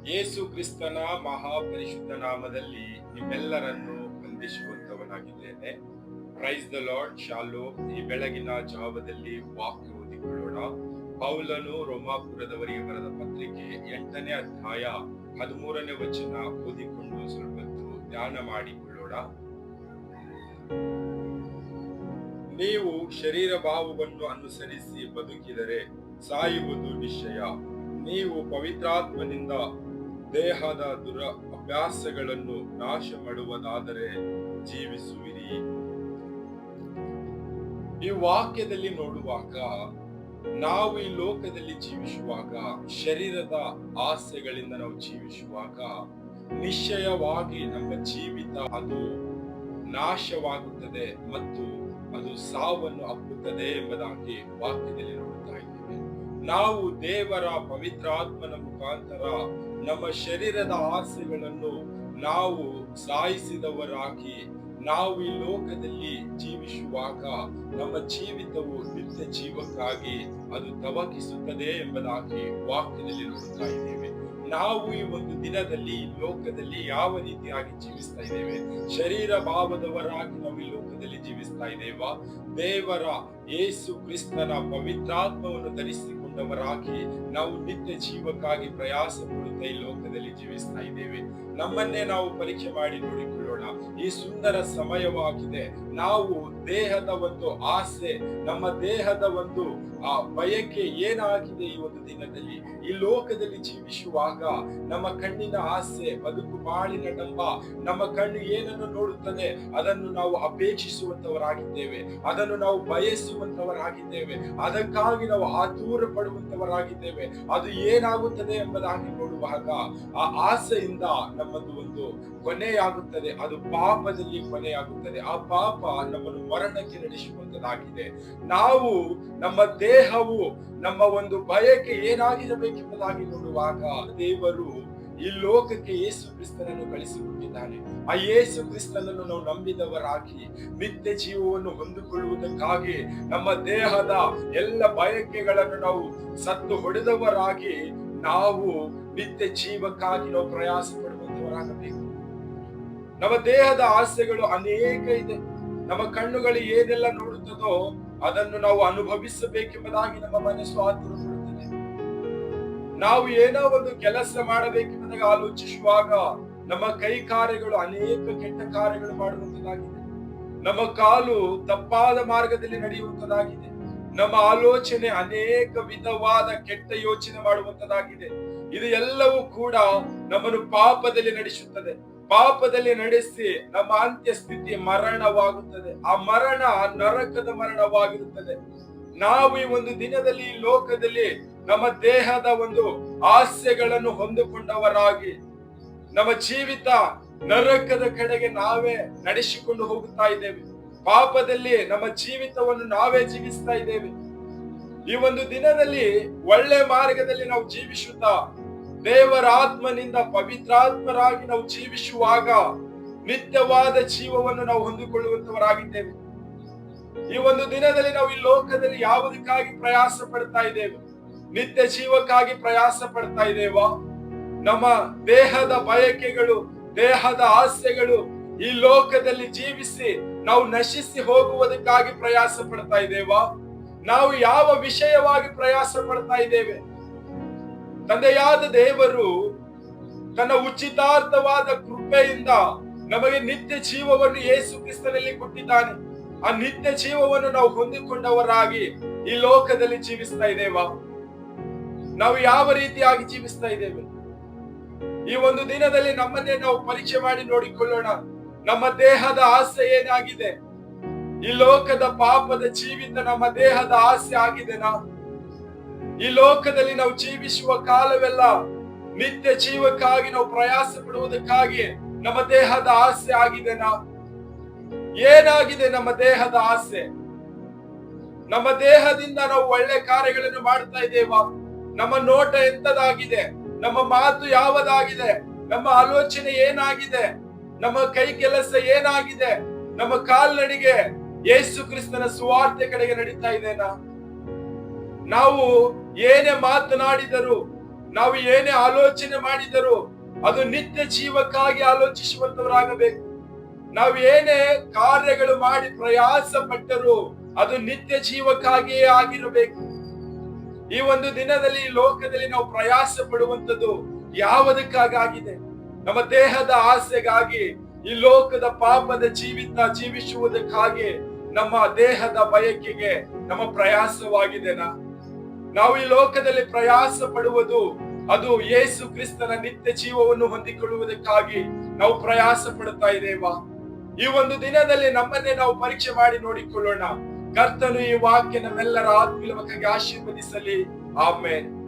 ಯೇಸು ಕ್ರಿಸ್ತನ ಮಹಾಪರಿಶುದ್ಧ ನಾಮದಲ್ಲಿ ನಿಮ್ಮೆಲ್ಲರನ್ನು ವಂದಿಸುವಂತವನಾಗಿದ್ದೇನೆ. Praise the lord. ಶಾಲೋಮ್. ಈ ಬೆಳಗಿನ ಜಾವದಲ್ಲಿ ವಾಕ್ಯ ಓದಿಕೊಳ್ಳೋಣ. ಪೌಲನು ರೋಮಾಪುರದವರಿಗೆ ಬರೆದ ಪತ್ರಿಕೆ 8ನೇ ಅಧ್ಯಾಯ 13ನೇ ವಚನ ಓದಿಕೊಂಡು ಸ್ವಲ್ಪ ಧ್ಯಾನ ಮಾಡಿಕೊಳ್ಳೋಣ. ನೀವು ಶರೀರ ಭಾವವನ್ನು ಅನುಸರಿಸಿ ಬದುಕಿದರೆ ಸಾಯುವುದು ನಿಶ್ಚಯ. ನೀವು ಪವಿತ್ರಾತ್ಮನಿಂದ ದೇಹದ ದುರಭ್ಯಾಸಗಳನ್ನು ನಾಶ ಮಾಡುವುದಾದರೆ ಜೀವಿಸುವಿರಿ. ಈ ವಾಕ್ಯದಲ್ಲಿ ನೋಡುವಾಗ ನಾವು ಈ ಲೋಕದಲ್ಲಿ ಜೀವಿಸುವಾಗ, ಶರೀರದ ಆಸೆಗಳಿಂದ ನಾವು ಜೀವಿಸುವಾಗ ನಿಶ್ಚಯವಾಗಿ ನಮ್ಮ ಜೀವಿತ ಅದು ನಾಶವಾಗುತ್ತದೆ ಮತ್ತು ಅದು ಸಾವನ್ನು ಅಪ್ಪುತ್ತದೆ ಎಂಬುದಾಗಿ ವಾಕ್ಯದಲ್ಲಿ ನೋಡುತ್ತಾ ಇದ್ದೇವೆ. ನಾವು ದೇವರ ಪವಿತ್ರಾತ್ಮನ ಮುಖಾಂತರ ನಮ್ಮ ಶರೀರದ ಆಸೆಗಳನ್ನು ನಾವು ಸಾಯಿಸಿದವರಾಗಿ ನಾವು ಈ ಲೋಕದಲ್ಲಿ ಜೀವಿಸುವಾಗ ನಮ್ಮ ಜೀವಿತವು ನಿತ್ಯ ಜೀವಕ್ಕಾಗಿ ಅದು ತವಕಿಸುತ್ತದೆ ಎಂಬುದಾಗಿ ವಾಕ್ಯದಲ್ಲಿ ನೋಡುತ್ತಾ ಇದ್ದೇವೆ. ನಾವು ಈ ಒಂದು ದಿನದಲ್ಲಿ ಲೋಕದಲ್ಲಿ ಯಾವ ರೀತಿಯಾಗಿ ಜೀವಿಸ್ತಾ ಇದ್ದೇವೆ? ಶರೀರ ಭಾವದವರಾಗಿ ನಾವು ಈ ಲೋಕದಲ್ಲಿ ಜೀವಿಸ್ತಾ ಇದ್ದೇವಾ? ದೇವರ ಯೇಸು ಕ್ರಿಸ್ತನ ಪವಿತ್ರಾತ್ಮವನ್ನು ಧರಿಸಿಕೊಂಡವರಾಗಿ ನಾವು ನಿತ್ಯ ಜೀವಕ್ಕಾಗಿ ಪ್ರಯಾಸ ಪಡುತ್ತಾ ಈ ಲೋಕದಲ್ಲಿ ಜೀವಿಸ್ತಾ ಇದ್ದೇವೆ. ನಮ್ಮನ್ನೇ ನಾವು ಪರೀಕ್ಷೆ ಮಾಡಿ ನೋಡಿಕೊಳ್ಳೋಣ. ಈ ಸುಂದರ ಸಮಯವಾಗಿದೆ. ನಾವು ದೇಹದ ಒಂದು ಆಸೆ, ನಮ್ಮ ದೇಹದ ಒಂದು ಬಯಕೆ ಏನಾಗಿದೆ ಈ ಒಂದು ದಿನದಲ್ಲಿ? ಈ ಲೋಕದಲ್ಲಿ ಜೀವಿಸುವಾಗ ನಮ್ಮ ಕಣ್ಣಿನ ಆಸೆ, ಬದುಕು ಬಾಳಿನ ಡಂಬ, ನಮ್ಮ ಕಣ್ಣು ಏನನ್ನು ನೋಡುತ್ತದೆ ಅದನ್ನು ನಾವು ಅಪೇಕ್ಷಿಸುವಂತವರಾಗಿದ್ದೇವೆ, ಅದನ್ನು ನಾವು ಬಯಸುವಂತವರಾಗಿದ್ದೇವೆ, ಅದಕ್ಕಾಗಿ ನಾವು ಆತುರ ಪಡುವಂತವರಾಗಿದ್ದೇವೆ. ಅದು ಏನಾಗುತ್ತದೆ ಎಂಬುದಾಗಿ ನೋಡುವಾಗ ಆ ಆಸೆಯಿಂದ ನಮ್ಮದು ಒಂದು ಕೊನೆಯಾಗುತ್ತದೆ. ಅದು ಪಾಪದಲ್ಲಿ ಕೊನೆಯಾಗುತ್ತದೆ. ಆ ಪಾಪ ನಮ್ಮನ್ನು ಮರಣಕ್ಕೆ ನಡೆಸುವಂತದಾಗಿದೆ. ನಾವು ನಮ್ಮ ದೇಹವು ನಮ್ಮ ಒಂದು ಬಯಕೆ ಏನಾಗಿರಬೇಕೆಂಬುದಾಗಿ ನೋಡುವಾಗ ದೇವರು ಈ ಲೋಕಕ್ಕೆ ಯೇಸು ಕ್ರಿಸ್ತನನ್ನು ಕಳಿಸಿಕೊಟ್ಟಿದ್ದಾನೆ. ಆ ಯೇಸು ಕ್ರಿಸ್ತನನ್ನು ನಾವು ನಂಬಿದವರಾಗಿ ನಿತ್ಯ ಜೀವವನ್ನು ಹೊಂದಿಕೊಳ್ಳುವುದಕ್ಕಾಗಿ ನಮ್ಮ ದೇಹದ ಎಲ್ಲ ಬಯಕೆಗಳನ್ನು ನಾವು ಸತ್ತು ಹೊಡೆದವರಾಗಿ ನಾವು ನಿತ್ಯ ಜೀವಕ್ಕಾಗಿ ನಾವು ಪ್ರಯಾಸ ಪಡುವಂತವರಾಗಬೇಕು. ನಮ್ಮ ದೇಹದ ಆಸೆಗಳು ಅನೇಕ ಇದೆ. ನಮ್ಮ ಕಣ್ಣುಗಳು ಏನೆಲ್ಲ ನೋಡುತ್ತದೋ ಅದನ್ನು ನಾವು ಅನುಭವಿಸಬೇಕೆಂಬುದಾಗಿ ನಮ್ಮ ಮನಸ್ಸು ಆತುರ ಪಡುತ್ತದೆ. ನಾವು ಏನೋ ಒಂದು ಕೆಲಸ ಮಾಡಬೇಕೆಂಬುದಾಗಿ ಆಲೋಚಿಸುವಾಗ ನಮ್ಮ ಕೈ ಕಾರ್ಯಗಳು ಅನೇಕ ಕೆಟ್ಟ ಕಾರ್ಯಗಳು ಮಾಡುವಂತದಾಗಿದೆ. ನಮ್ಮ ಕಾಲು ತಪ್ಪಾದ ಮಾರ್ಗದಲ್ಲಿ ನಡೆಯುವಂತದಾಗಿದೆ. ನಮ್ಮ ಆಲೋಚನೆ ಅನೇಕ ವಿಧವಾದ ಕೆಟ್ಟ ಯೋಚನೆ ಮಾಡುವಂತದಾಗಿದೆ. ಇದು ಎಲ್ಲವೂ ಕೂಡ ನಮ್ಮನ್ನು ಪಾಪದಲ್ಲಿ ನಡೆಸುತ್ತದೆ. ಪಾಪದಲ್ಲಿ ನಡೆಸಿ ನಮ್ಮ ಅಂತ್ಯ ಸ್ಥಿತಿ ಮರಣವಾಗುತ್ತದೆ. ಆ ಮರಣ ನರಕದ ಮರಣವಾಗಿರುತ್ತದೆ. ನಾವು ಈ ಒಂದು ದಿನದಲ್ಲಿ ಈ ಲೋಕದಲ್ಲಿ ನಮ್ಮ ದೇಹದ ಒಂದು ಆಸೆಗಳನ್ನು ಹೊಂದಿಕೊಂಡವರಾಗಿ ನಮ್ಮ ಜೀವಿತ ನರಕದ ಕಡೆಗೆ ನಾವೇ ನಡೆಸಿಕೊಂಡು ಹೋಗುತ್ತಾ ಇದ್ದೇವೆ. ಪಾಪದಲ್ಲಿ ನಮ್ಮ ಜೀವಿತವನ್ನು ನಾವೇ ಜೀವಿಸ್ತಾ ಇದ್ದೇವೆ. ಈ ಒಂದು ದಿನದಲ್ಲಿ ಒಳ್ಳೆ ಮಾರ್ಗದಲ್ಲಿ ನಾವು ಜೀವಿಸುತ್ತಾ ದೇವರ ಆತ್ಮನಿಂದ ಪವಿತ್ರಾತ್ಮರಾಗಿ ನಾವು ಜೀವಿಸುವಾಗ ನಿತ್ಯವಾದ ಜೀವವನ್ನು ನಾವು ಹೊಂದಿಕೊಳ್ಳುವಂತವರಾಗಿದ್ದೇವೆ. ಈ ಒಂದು ದಿನದಲ್ಲಿ ನಾವು ಈ ಲೋಕದಲ್ಲಿ ಯಾವುದಕ್ಕಾಗಿ ಪ್ರಯಾಸ ಪಡ್ತಾ ಇದ್ದೇವೆ? ನಿತ್ಯ ಜೀವಕ್ಕಾಗಿ ಪ್ರಯಾಸ ಪಡ್ತಾ ಇದ್ದೇವಾ? ನಮ್ಮ ದೇಹದ ಬಯಕೆಗಳು, ದೇಹದ ಆಸೆಗಳು ಈ ಲೋಕದಲ್ಲಿ ಜೀವಿಸಿ ನಾವು ನಶಿಸಿ ಹೋಗುವುದಕ್ಕಾಗಿ ಪ್ರಯಾಸ ಪಡ್ತಾ ಇದ್ದೇವಾ? ನಾವು ಯಾವ ವಿಷಯವಾಗಿ ಪ್ರಯಾಸ ಪಡ್ತಾ ಇದ್ದೇವೆ? ತಂದೆಯಾದ ದೇವರು ತನ್ನ ಉಚಿತಾರ್ಥವಾದ ಕೃಪೆಯಿಂದ ನಮಗೆ ನಿತ್ಯ ಜೀವವನ್ನು ಯೇಸು ಕ್ರಿಸ್ತನಲ್ಲಿ ಕೊಟ್ಟಿದ್ದಾನೆ. ಆ ನಿತ್ಯ ಜೀವವನ್ನು ನಾವು ಹೊಂದಿಕೊಂಡವರಾಗಿ ಈ ಲೋಕದಲ್ಲಿ ಜೀವಿಸ್ತಾ ಇದ್ದೇವಾ? ನಾವು ಯಾವ ರೀತಿಯಾಗಿ ಜೀವಿಸ್ತಾ ಇದ್ದೇವೆ? ಈ ಒಂದು ದಿನದಲ್ಲಿ ನಮ್ಮನ್ನೇ ನಾವು ಪರೀಕ್ಷೆ ಮಾಡಿ ನೋಡಿಕೊಳ್ಳೋಣ. ನಮ್ಮ ದೇಹದ ಆಸೆ ಏನಾಗಿದೆ? ಈ ಲೋಕದ ಪಾಪದ ಜೀವಿತ ನಮ್ಮ ದೇಹದ ಆಸೆ ಆಗಿದೆನಾ? ಈ ಲೋಕದಲ್ಲಿ ನಾವು ಜೀವಿಸುವ ಕಾಲವೆಲ್ಲ ನಿತ್ಯ ಜೀವಕ್ಕಾಗಿ ನಾವು ಪ್ರಯಾಸ ಪಡುವುದಕ್ಕಾಗಿ ನಮ್ಮ ದೇಹದ ಆಸೆ ಆಗಿದೆನಾ? ಏನಾಗಿದೆ ನಮ್ಮ ದೇಹದ ಆಸೆ? ನಮ್ಮ ದೇಹದಿಂದ ನಾವು ಒಳ್ಳೆ ಕಾರ್ಯಗಳನ್ನು ಮಾಡ್ತಾ ಇದ್ದೇವಾ? ನಮ್ಮ ನೋಟ ಎಂತದಾಗಿದೆ? ನಮ್ಮ ಮಾತು ಯಾವದಾಗಿದೆ? ನಮ್ಮ ಆಲೋಚನೆ ಏನಾಗಿದೆ? ನಮ್ಮ ಕೈ ಕೆಲಸ ಏನಾಗಿದೆ? ನಮ್ಮ ಕಾಲ್ನಡಿಗೆ ಯೇಸು ಕ್ರಿಸ್ತನ ಸುವಾರ್ತೆ ಕಡೆಗೆ ನಡೀತಾ ಇದೆನಾ? ನಾವು ಏನೇ ಮಾತನಾಡಿದರೂ ನಾವು ಏನೇ ಆಲೋಚನೆ ಮಾಡಿದರೂ ಅದು ನಿತ್ಯ ಜೀವಕ್ಕಾಗಿ ಆಲೋಚಿಸುವಂತವರಾಗಬೇಕು. ನಾವು ಏನೇ ಕಾರ್ಯಗಳು ಮಾಡಿ ಪ್ರಯಾಸ ಪಟ್ಟರೂ ಅದು ನಿತ್ಯ ಜೀವಕ್ಕಾಗಿಯೇ ಆಗಿರಬೇಕು. ಈ ಒಂದು ದಿನದಲ್ಲಿ ಈ ಲೋಕದಲ್ಲಿ ನಾವು ಪ್ರಯಾಸ ಪಡುವಂತದ್ದು ಯಾವುದಕ್ಕಾಗಿದೆ? ನಮ್ಮ ದೇಹದ ಆಸೆಗಾಗಿ, ಈ ಲೋಕದ ಪಾಪದ ಜೀವಿತ ಜೀವಿಸುವುದಕ್ಕಾಗಿ, ನಮ್ಮ ದೇಹದ ಬಯಕೆಗೆ ನಮ್ಮ ಪ್ರಯಾಸವಾಗಿದೆನಾ? ನಾವು ಈ ಲೋಕದಲ್ಲಿ ಪ್ರಯಾಸ ಪಡುವುದು ಅದು ಯೇಸು ಕ್ರಿಸ್ತನ ನಿತ್ಯ ಜೀವವನ್ನು ಹೊಂದಿಕೊಳ್ಳುವುದಕ್ಕಾಗಿ ನಾವು ಪ್ರಯಾಸ ಪಡುತ್ತಾ ಇದ್ದೇವಾ? ಈ ಒಂದು ದಿನದಲ್ಲಿ ನಮ್ಮನ್ನೇ ನಾವು ಪರೀಕ್ಷೆ ಮಾಡಿ ನೋಡಿಕೊಳ್ಳೋಣ. ಕರ್ತನು ಈ ವಾಕ್ಯ ನಮ್ಮೆಲ್ಲರ ಆತ್ಮೀಯವಾಗಿ ಆಶೀರ್ವದಿಸಲಿ. ಆಮೆನ್.